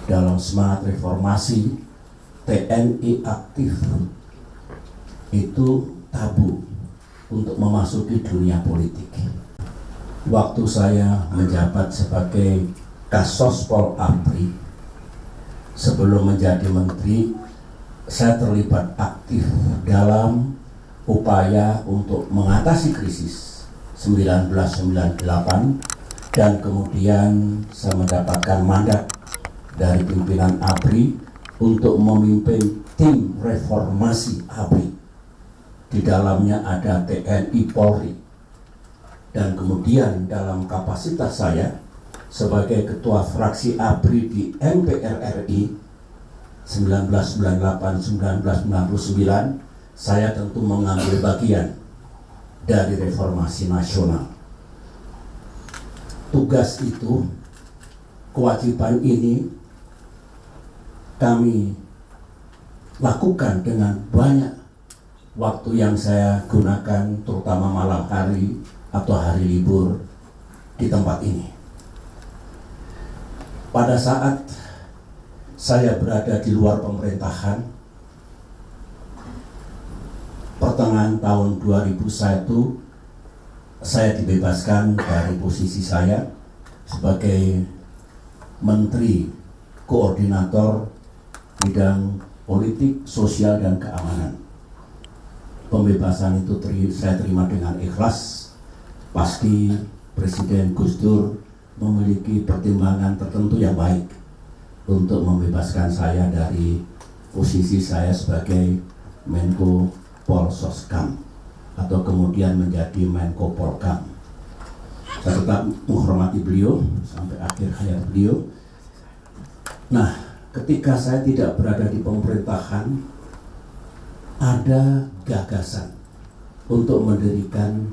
dalam semangat reformasi, TNI aktif itu tabu untuk memasuki dunia politik. Waktu saya menjabat sebagai Kasospol APRI, sebelum menjadi menteri, saya terlibat aktif dalam upaya untuk mengatasi krisis 1998 dan kemudian saya mendapatkan mandat dari pimpinan APRI untuk memimpin tim reformasi APRI. Di dalamnya ada TNI Polri, dan kemudian dalam kapasitas saya sebagai ketua fraksi APRI di MPR RI 1998-1999, saya tentu mengambil bagian dari reformasi nasional. Tugas itu, kewajiban ini kami lakukan dengan banyak waktu yang saya gunakan, terutama malam hari atau hari libur di tempat ini. Pada saat saya berada di luar pemerintahan, pertengahan tahun 2001, saya dibebaskan dari posisi saya sebagai Menteri Koordinator Bidang Politik, Sosial, dan Keamanan. Pembebasan itu saya terima dengan ikhlas, pasti Presiden Gus Dur memiliki pertimbangan tertentu yang baik untuk membebaskan saya dari posisi saya sebagai Menko Polsoskam atau kemudian menjadi Menko Polkam. Saya tetap menghormati beliau sampai akhir hayat beliau. Nah, ketika saya tidak berada di pemerintahan, ada gagasan untuk mendirikan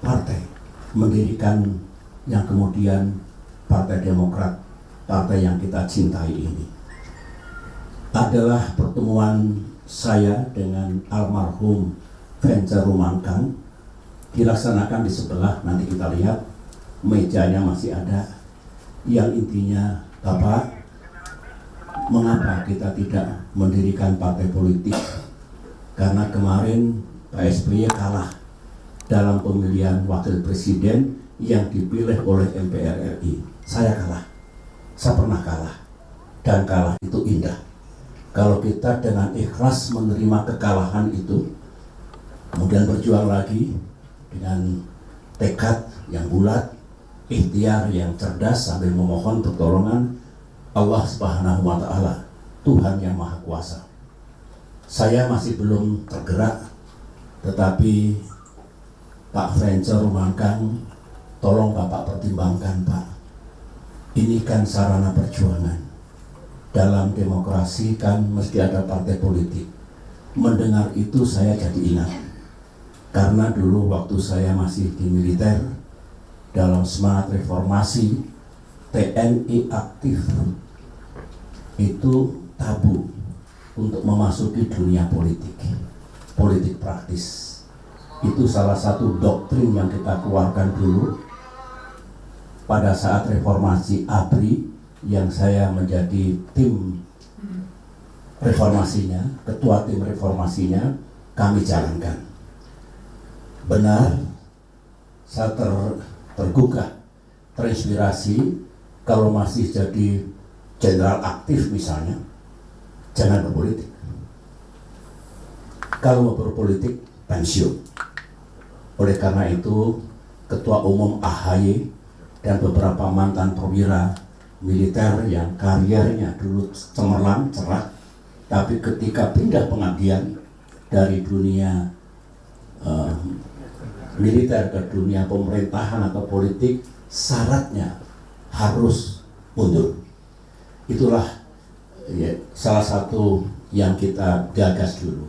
partai, mendirikan yang kemudian Partai Demokrat, partai yang kita cintai ini. Adalah pertemuan saya dengan almarhum Vencer Rumangkang, dilaksanakan di sebelah, nanti kita lihat mejanya masih ada, yang intinya Bapak, mengapa kita tidak mendirikan partai politik? Karena kemarin Pak SBY kalah dalam pemilihan wakil presiden yang dipilih oleh MPR RI. Saya kalah, saya pernah kalah, dan kalah itu indah. Kalau kita dengan ikhlas menerima kekalahan itu, kemudian berjuang lagi dengan tekad yang bulat, ikhtiar yang cerdas sambil memohon pertolongan Allah Subhanahu wa Ta'ala, Tuhan yang Maha Kuasa. Saya masih belum tergerak, tetapi Pak Vencer Rumangkang, tolong Bapak pertimbangkan, Pak. Ini kan sarana perjuangan. Dalam demokrasi kan mesti ada partai politik. Mendengar itu saya jadi ingat. Karena dulu waktu saya masih di militer, dalam semangat reformasi, TNI aktif itu tabu untuk memasuki dunia politik, politik praktis. Itu salah satu doktrin yang kita keluarkan dulu pada saat reformasi ABRI, yang saya menjadi tim reformasinya, ketua tim reformasinya, kami jalankan. Benar, saya tergugah, terinspirasi. Kalau masih jadi jenderal aktif misalnya, jangan berpolitik. Kalau mau berpolitik, pensiun. Oleh karena itu, Ketua Umum AHY dan beberapa mantan perwira militer yang karirnya dulu cemerlang, cerah, tapi ketika pindah pengabdian dari dunia militer ke dunia pemerintahan atau politik, syaratnya harus mundur. Itulah ya, salah satu yang kita gagas dulu.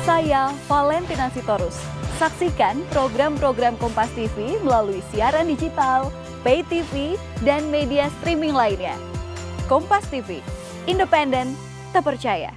Saya Valentina Sitorus. Saksikan program-program Kompas TV melalui siaran digital, pay TV, dan media streaming lainnya. Kompas TV, independen, terpercaya.